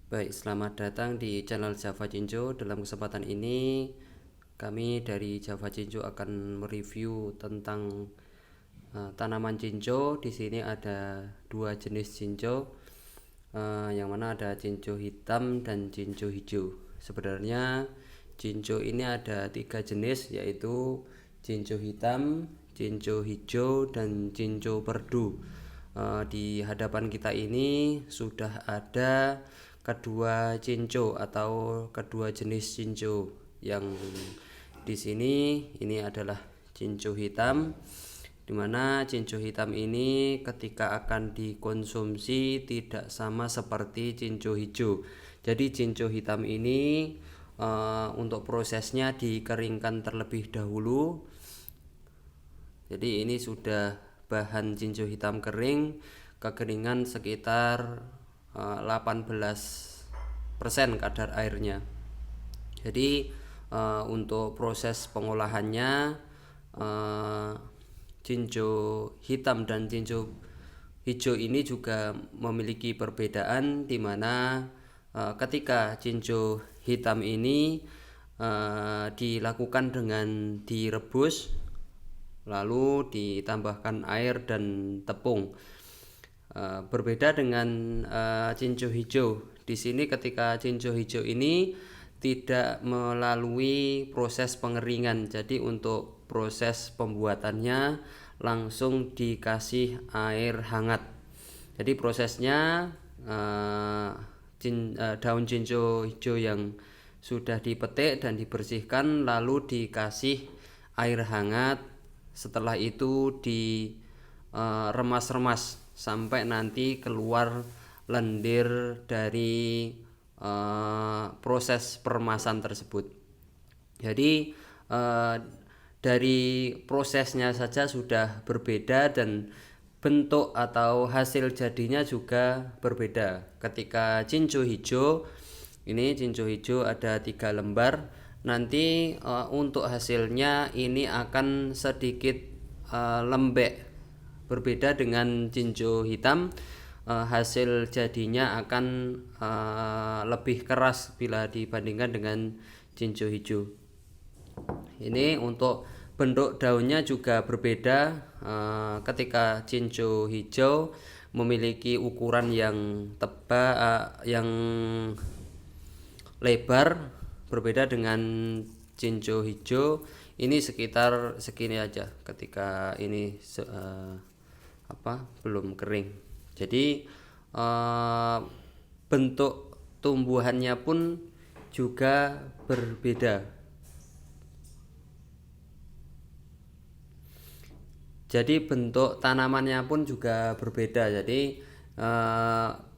Baik, selamat datang di channel Java Cinco. Dalam kesempatan ini, kami dari Java Cinco akan mereview tentang tanaman cinco. Di sini ada dua jenis cinco, yang mana ada cinco hitam dan cinco hijau. Sebenarnya cinco ini ada tiga jenis, yaitu cinco hitam, cinco hijau, dan cinco perdu. Di hadapan kita ini sudah ada kedua cinco atau kedua jenis cinco. Yang di sini ini adalah cinco hitam, dimana cinco hitam ini ketika akan dikonsumsi tidak sama seperti cinco hijau. Jadi cinco hitam ini untuk prosesnya dikeringkan terlebih dahulu. Jadi ini sudah bahan cinco hitam kering, kekeringan sekitar 18% kadar airnya. Jadi untuk proses pengolahannya, cinco hitam dan cinco hijau ini juga memiliki perbedaan, di mana ketika cinco hitam ini dilakukan dengan direbus lalu ditambahkan air dan tepung. Berbeda dengan cinco hijau. Di sini ketika cinco hijau ini tidak melalui proses pengeringan. Jadi untuk proses pembuatannya langsung dikasih air hangat. Jadi prosesnya daun cinco hijau yang sudah dipetik dan dibersihkan lalu dikasih air hangat. Setelah itu diremas-remas sampai nanti keluar lendir dari proses peremasan tersebut. Jadi dari prosesnya saja sudah berbeda dan bentuk atau hasil jadinya juga berbeda. Ketika cinco hijau, ini cinco hijau ada 3 lembar. Nanti untuk hasilnya ini akan sedikit lembek. Berbeda dengan cinco hitam, hasil jadinya akan lebih keras bila dibandingkan dengan cinco hijau. Ini untuk bentuk daunnya juga berbeda. Ketika cinco hijau memiliki ukuran yang tebal, yang lebar, berbeda dengan cinco hijau ini sekitar segini aja ketika ini belum kering. Jadi bentuk tumbuhannya pun juga berbeda. Jadi bentuk tanamannya pun juga berbeda. Jadi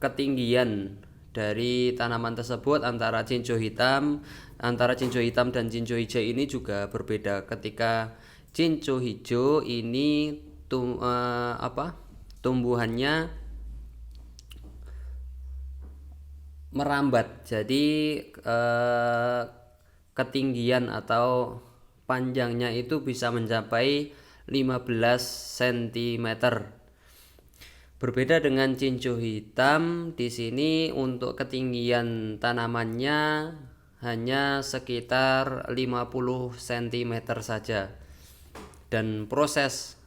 ketinggian dari tanaman tersebut antara cinco hitam dan cinco hijau ini juga berbeda. Ketika cinco hijau ini tumbuhannya merambat. Jadi ketinggian atau panjangnya itu bisa mencapai 15 cm. Berbeda dengan cinco hitam, di sini untuk ketinggian tanamannya hanya sekitar 50 cm saja. Dan proses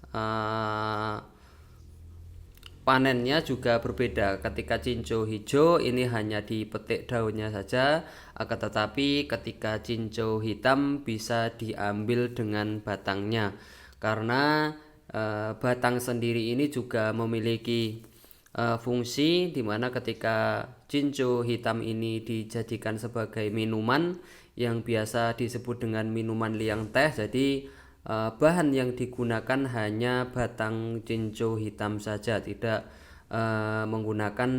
panennya juga berbeda. Ketika cinco hijau ini hanya dipetik daunnya saja, akan tetapi ketika cinco hitam bisa diambil dengan batangnya. Karena batang sendiri ini juga memiliki fungsi, di mana ketika cinco hitam ini dijadikan sebagai minuman yang biasa disebut dengan minuman liang teh. Jadi bahan yang digunakan hanya batang cinco hitam saja, tidak menggunakan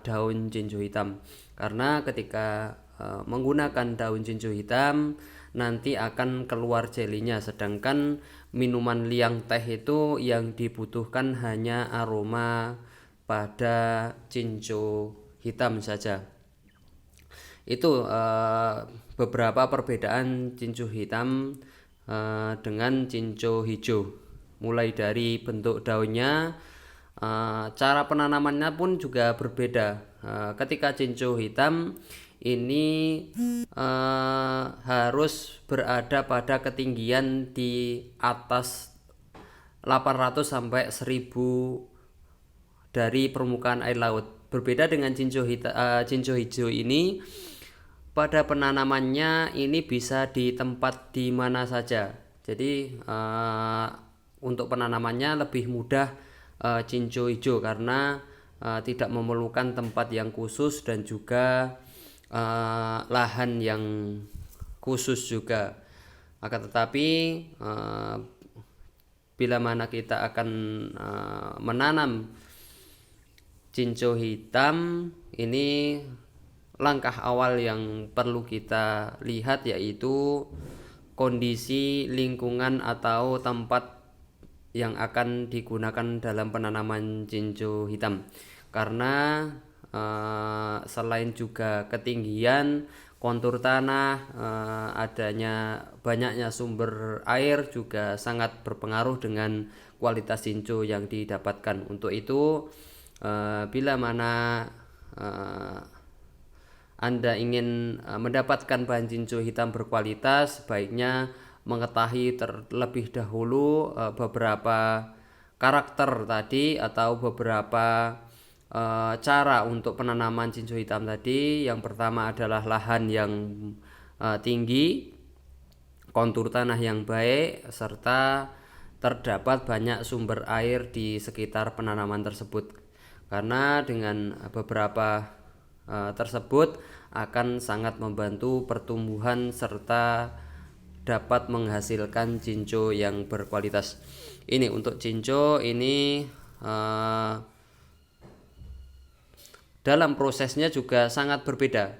daun cinco hitam. Karena ketika menggunakan daun cinco hitam nanti akan keluar jelinya, sedangkan minuman liang teh itu yang dibutuhkan hanya aroma pada cinco hitam saja. Itu beberapa perbedaan cinco hitam dengan cinco hijau, mulai dari bentuk daunnya, Cara penanamannya pun juga berbeda. Ketika jinjo hitam ini harus berada pada ketinggian di atas 800 sampai 1000 dari permukaan air laut. Berbeda dengan jinjo hijau ini, pada penanamannya ini bisa di tempat di mana saja. Jadi untuk penanamannya lebih mudah jinjo hijau karena tidak memerlukan tempat yang khusus dan juga lahan yang khusus juga. Akan tetapi bila mana kita akan menanam jinjo hitam, ini langkah awal yang perlu kita lihat yaitu kondisi lingkungan atau tempat yang akan digunakan dalam penanaman jinjo hitam. Karena selain juga ketinggian, kontur tanah, adanya banyaknya sumber air juga sangat berpengaruh dengan kualitas jinjo yang didapatkan. Untuk itu bila mana Anda ingin mendapatkan bahan jinjo hitam berkualitas, baiknya mengetahui terlebih dahulu beberapa karakter tadi atau beberapa cara untuk penanaman jinjo hitam tadi. Yang pertama adalah lahan yang tinggi, kontur tanah yang baik, serta terdapat banyak sumber air di sekitar penanaman tersebut. Karena dengan beberapa tersebut akan sangat membantu pertumbuhan serta dapat menghasilkan jinjo yang berkualitas. Ini untuk jinjo ini dalam prosesnya juga sangat berbeda.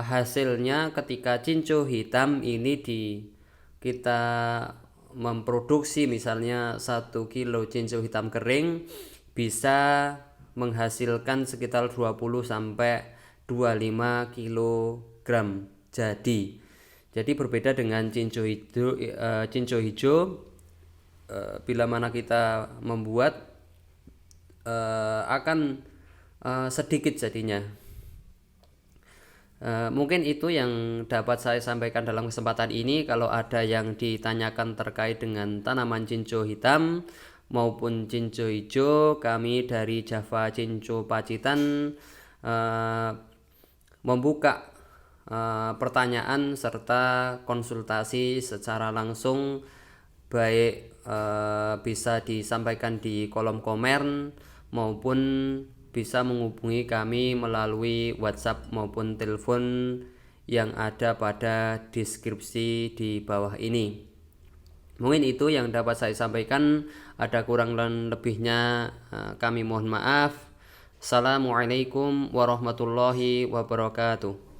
Hasilnya ketika jinjo hitam ini kita memproduksi misalnya 1 kilo jinjo hitam kering bisa menghasilkan sekitar 20 sampai 25 kilogram jadi berbeda dengan jinjo hijau. Bila mana kita membuat akan sedikit jadinya. Mungkin itu yang dapat saya sampaikan dalam kesempatan ini. Kalau ada yang ditanyakan terkait dengan tanaman jinjo hitam maupun jinjo hijau, kami dari Java Jinjo Pacitan membuka pertanyaan serta konsultasi secara langsung, baik bisa disampaikan di kolom komen maupun bisa menghubungi kami melalui WhatsApp maupun telepon yang ada pada deskripsi di bawah ini. Mungkin itu yang dapat saya sampaikan. Ada kurang dan lebihnya kami mohon maaf. Assalamualaikum warahmatullahi wabarakatuh.